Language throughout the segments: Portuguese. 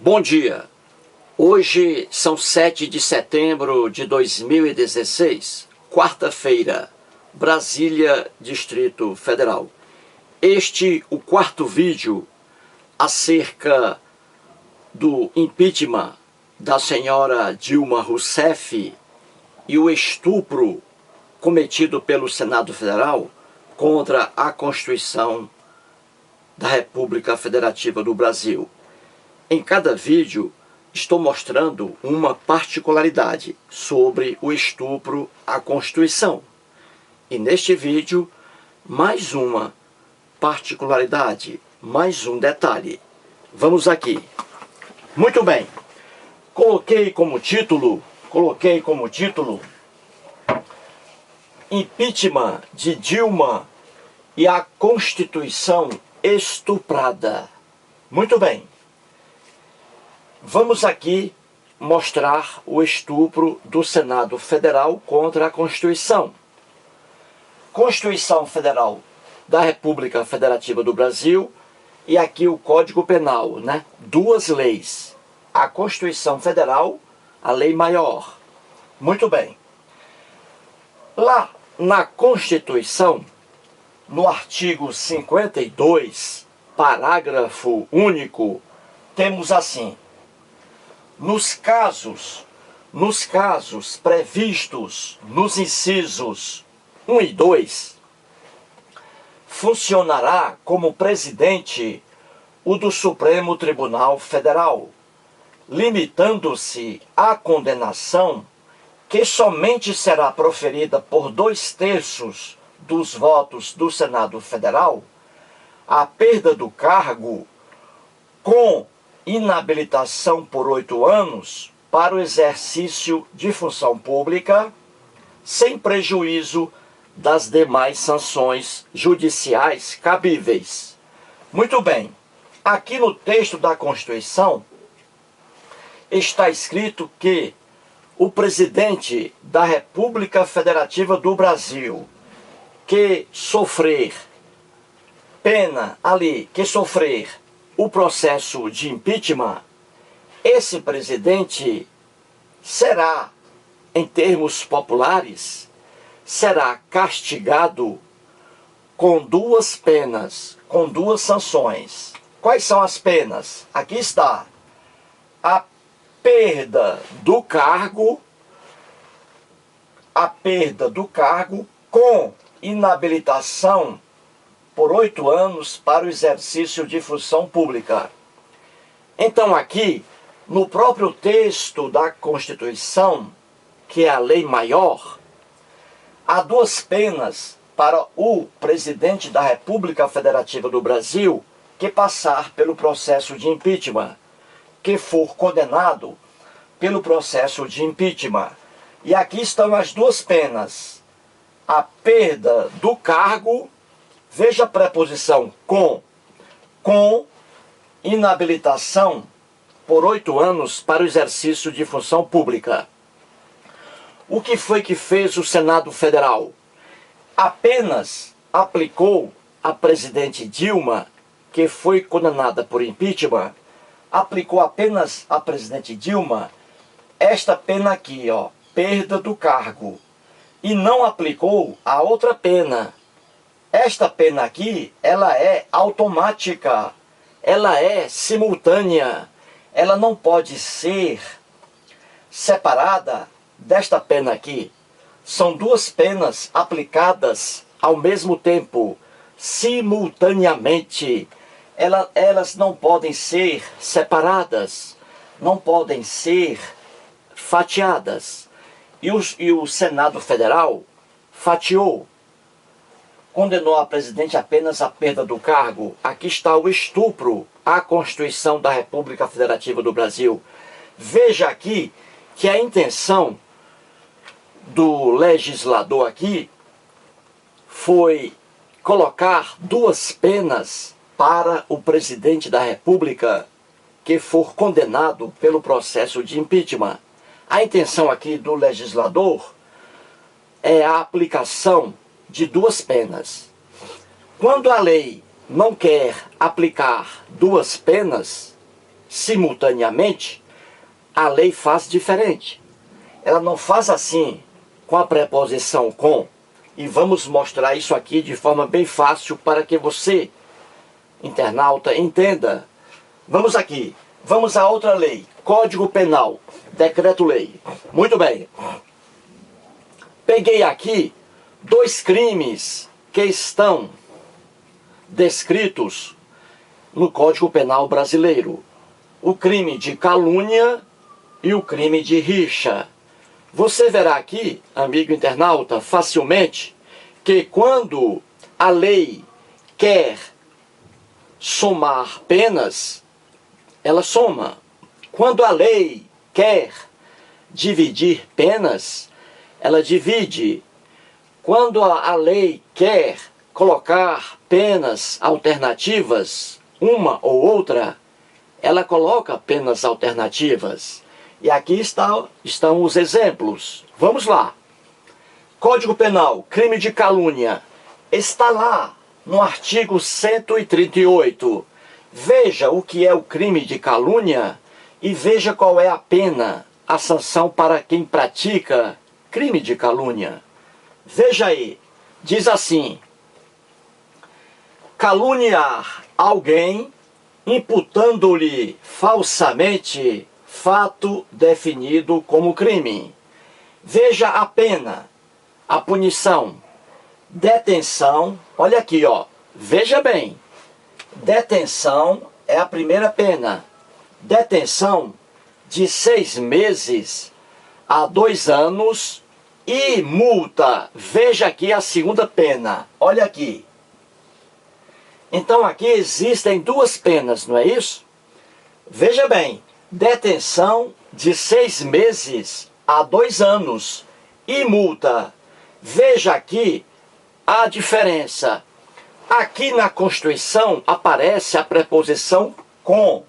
Bom dia, hoje são 7 de setembro de 2016, quarta-feira, Brasília, Distrito Federal. Este o quarto vídeo acerca do impeachment da senhora Dilma Rousseff e o estupro cometido pelo Senado Federal contra a Constituição da República Federativa do Brasil. Em cada vídeo, estou mostrando uma particularidade sobre o estupro à Constituição. E neste vídeo, mais uma particularidade, mais um detalhe. Vamos aqui. Muito bem. Coloquei como título Impeachment de Dilma e a Constituição estuprada. Muito bem. Vamos aqui mostrar o estupro do Senado Federal contra a Constituição. Constituição Federal da República Federativa do Brasil e aqui o Código Penal, né? Duas leis. A Constituição Federal, a lei maior. Muito bem. Lá na Constituição, no artigo 52, parágrafo único, temos assim: Nos casos previstos nos incisos 1 e 2, funcionará como presidente o do Supremo Tribunal Federal, limitando-se à condenação que somente será proferida por 2/3 dos votos do Senado Federal, a perda do cargo com inabilitação por 8 anos para o exercício de função pública, sem prejuízo das demais sanções judiciais cabíveis. Muito bem, aqui no texto da Constituição está escrito que o presidente da República Federativa do Brasil que sofrer o processo de impeachment, esse presidente será, em termos populares, será castigado com 2 penas, com 2 sanções. Quais são as penas? Aqui está: a perda do cargo com inabilitação por 8 anos para o exercício de função pública. Então aqui, no próprio texto da Constituição, que é a lei maior, há 2 penas para o presidente da República Federativa do Brasil que passar pelo processo de impeachment, que for condenado pelo processo de impeachment. E aqui estão as 2 penas: a perda do cargo, veja a preposição com inabilitação por 8 anos para o exercício de função pública. O que foi que fez o Senado Federal? Apenas aplicou a presidente Dilma, que foi condenada por impeachment, aplicou apenas a presidente Dilma esta pena aqui, ó, perda do cargo, e não aplicou a outra pena. Esta pena aqui, ela é automática, ela é simultânea, ela não pode ser separada desta pena aqui. São 2 penas aplicadas ao mesmo tempo, simultaneamente. Elas não podem ser separadas, não podem ser fatiadas. E o Senado Federal fatiou, condenou a presidente apenas a perda do cargo. Aqui está o estupro à Constituição da República Federativa do Brasil. Veja aqui que a intenção do legislador aqui foi colocar 2 penas para o presidente da República que for condenado pelo processo de impeachment. A intenção aqui do legislador é a aplicação de 2 penas. Quando a lei não quer aplicar 2 penas, simultaneamente, a lei faz diferente. Ela não faz assim com a preposição com. E vamos mostrar isso aqui de forma bem fácil para que você, internauta, entenda. Vamos aqui. Vamos a outra lei. Código Penal. Decreto-lei. Muito bem. Peguei aqui 2 crimes que estão descritos no Código Penal brasileiro. O crime de calúnia e o crime de rixa. Você verá aqui, amigo internauta, facilmente, que quando a lei quer somar penas, ela soma. Quando a lei quer dividir penas, ela divide. Quando a lei quer colocar penas alternativas, uma ou outra, ela coloca penas alternativas. E aqui estão os exemplos. Vamos lá. Código Penal, crime de calúnia, está lá no artigo 138. Veja o que é o crime de calúnia e veja qual é a pena, a sanção para quem pratica crime de calúnia. Veja aí, diz assim: caluniar alguém imputando-lhe falsamente fato definido como crime. Veja a pena, a punição, detenção, olha aqui, ó, veja bem, detenção é a primeira pena, detenção de 6 meses a 2 anos e multa, veja aqui a segunda pena, olha aqui. Então aqui existem 2 penas, não é isso? Veja bem, detenção de 6 meses a 2 anos e multa. Veja aqui a diferença. Aqui na Constituição aparece a preposição com,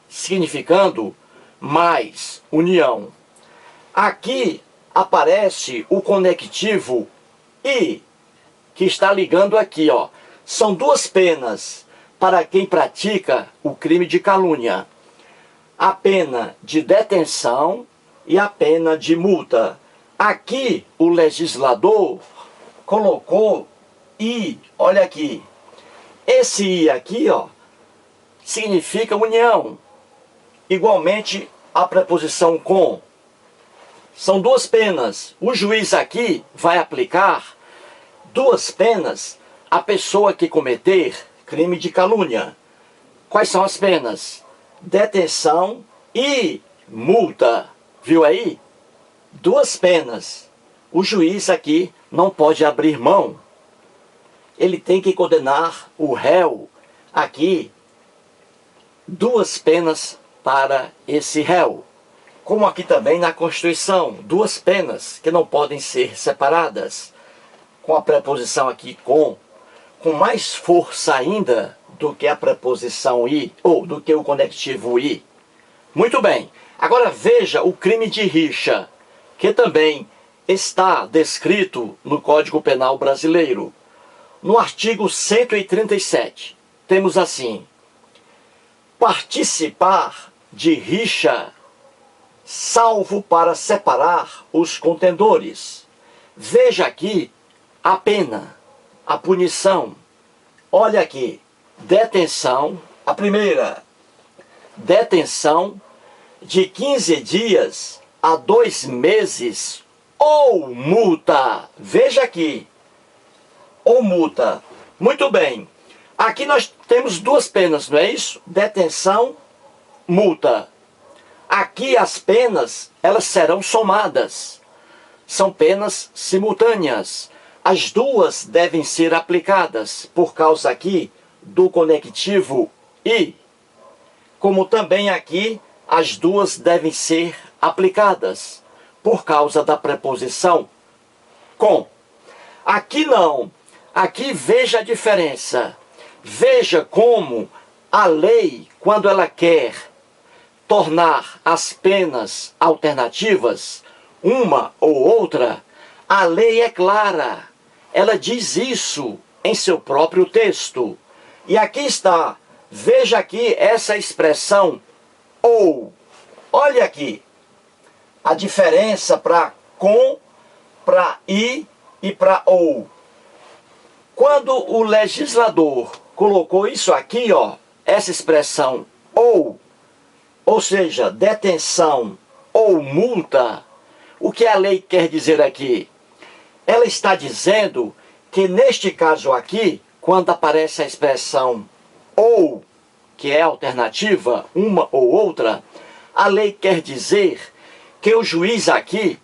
significando mais, união. Aqui aparece o conectivo e, que está ligando aqui, ó. São 2 penas para quem pratica o crime de calúnia. A pena de detenção e a pena de multa. Aqui o legislador colocou i, olha aqui. Esse i aqui, ó, significa união. Igualmente a preposição com. São 2 penas. O juiz aqui vai aplicar 2 penas à pessoa que cometer crime de calúnia. Quais são as penas? Detenção e multa. Viu aí? 2 penas. O juiz aqui não pode abrir mão. Ele tem que condenar o réu. Aqui, 2 penas para esse réu. Como aqui também na Constituição, 2 penas que não podem ser separadas. Com a preposição aqui com mais força ainda do que a preposição i, ou do que o conectivo i. Muito bem, agora veja o crime de rixa, que também está descrito no Código Penal brasileiro. No artigo 137, temos assim: participar de rixa, salvo para separar os contendores. Veja aqui a pena, a punição. Olha aqui, detenção, a primeira, detenção de 15 dias a 2 meses ou multa. Veja aqui, ou multa. Muito bem, aqui nós temos 2 penas, não é isso? Detenção, multa. Aqui as penas, elas serão somadas. São penas simultâneas. As 2 devem ser aplicadas por causa aqui do conectivo i. Como também aqui as 2 devem ser aplicadas por causa da preposição com. Aqui não. Aqui veja a diferença. Veja como a lei, quando ela quer tornar as penas alternativas, uma ou outra, a lei é clara. Ela diz isso em seu próprio texto. E aqui está Veja aqui essa expressão ou. Olha aqui a diferença para com, para e para ou. Quando o legislador colocou isso aqui, ó, essa expressão ou seja, detenção ou multa, o que a lei quer dizer aqui? Ela está dizendo que neste caso aqui, quando aparece a expressão ou, que é alternativa, uma ou outra, a lei quer dizer que o juiz aqui,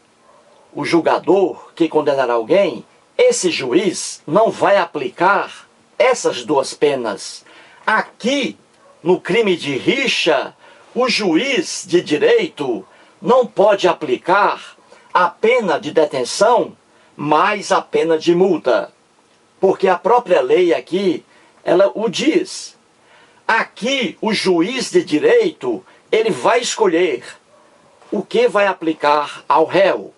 o julgador que condenará alguém, esse juiz não vai aplicar essas duas penas. Aqui, no crime de rixa, o juiz de direito não pode aplicar a pena de detenção mais a pena de multa. Porque a própria lei aqui, ela o diz. Aqui, o juiz de direito, ele vai escolher o que vai aplicar ao réu.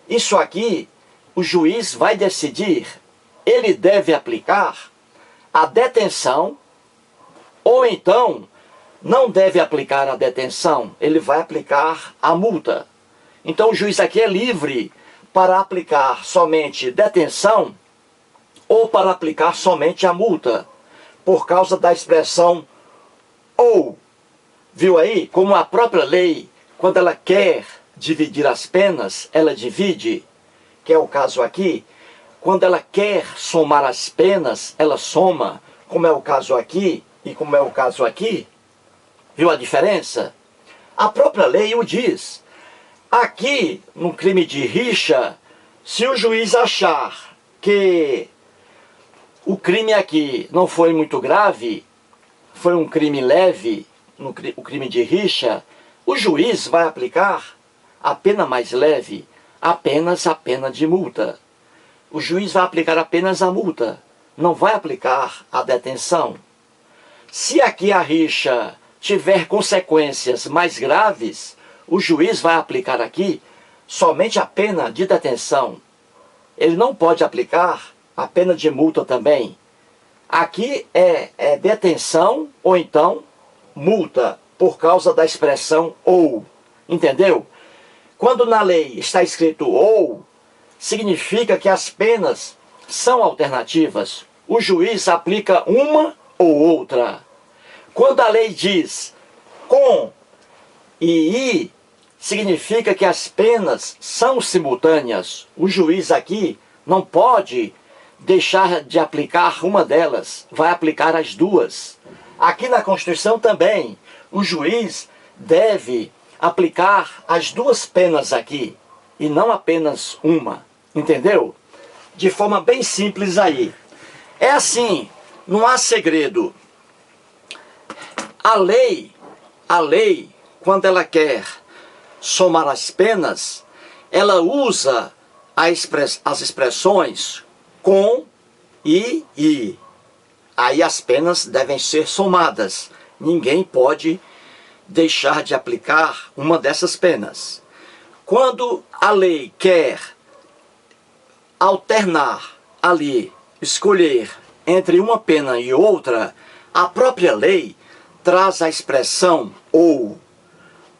Isso aqui, o juiz vai decidir. Ele deve aplicar a detenção ou então não deve aplicar a detenção. Ele vai aplicar a multa. Então o juiz aqui é livre para aplicar somente detenção ou para aplicar somente a multa, por causa da expressão ou. Viu aí como a própria lei, quando ela quer dividir as penas, ela divide, que é o caso aqui. Quando ela quer somar as penas, ela soma, como é o caso aqui e como é o caso aqui. Viu a diferença? A própria lei o diz. Aqui, no crime de rixa, se o juiz achar que o crime aqui não foi muito grave, foi um crime leve, o crime de rixa, o juiz vai aplicar a pena mais leve, apenas a pena de multa. O juiz vai aplicar apenas a multa, não vai aplicar a detenção. Se aqui a rixa tiver consequências mais graves, o juiz vai aplicar aqui somente a pena de detenção. Ele não pode aplicar a pena de multa também. Aqui é detenção ou então multa, por causa da expressão ou. Entendeu? Quando na lei está escrito ou, significa que as penas são alternativas. O juiz aplica uma ou outra. Quando a lei diz com e significa que as penas são simultâneas. O juiz aqui não pode deixar de aplicar uma delas, vai aplicar as duas. Aqui na Constituição também, o juiz deve aplicar as duas penas aqui, e não apenas uma, entendeu? De forma bem simples aí. É assim, não há segredo. A lei, quando ela quer somar as penas, ela usa as expressões com e. Aí as penas devem ser somadas. Ninguém pode deixar de aplicar uma dessas penas. Quando a lei quer alternar ali, escolher entre uma pena e outra, a própria lei traz a expressão ou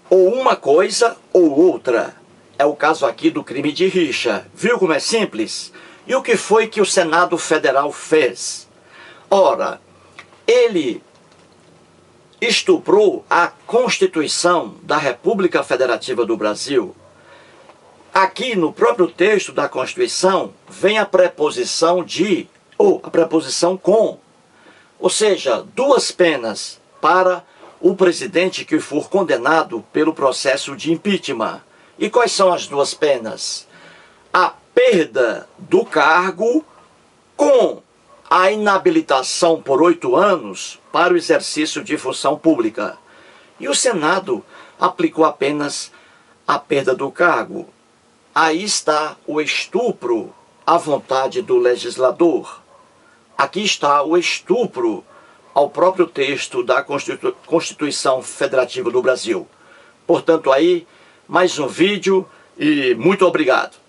uma coisa ou outra. É o caso aqui do crime de rixa. Viu como é simples? E o que foi que o Senado Federal fez? Ora, ele estuprou a Constituição da República Federativa do Brasil. Aqui no próprio texto da Constituição vem a preposição de ou a preposição com. Ou seja, duas penas para o presidente que for condenado pelo processo de impeachment. E quais são as duas penas? A perda do cargo com a inabilitação por 8 anos para o exercício de função pública. E o Senado aplicou apenas a perda do cargo. Aí está o estupro à vontade do legislador. Aqui está o estupro ao próprio texto da Constituição Federativa do Brasil. Portanto, aí, mais um vídeo e muito obrigado.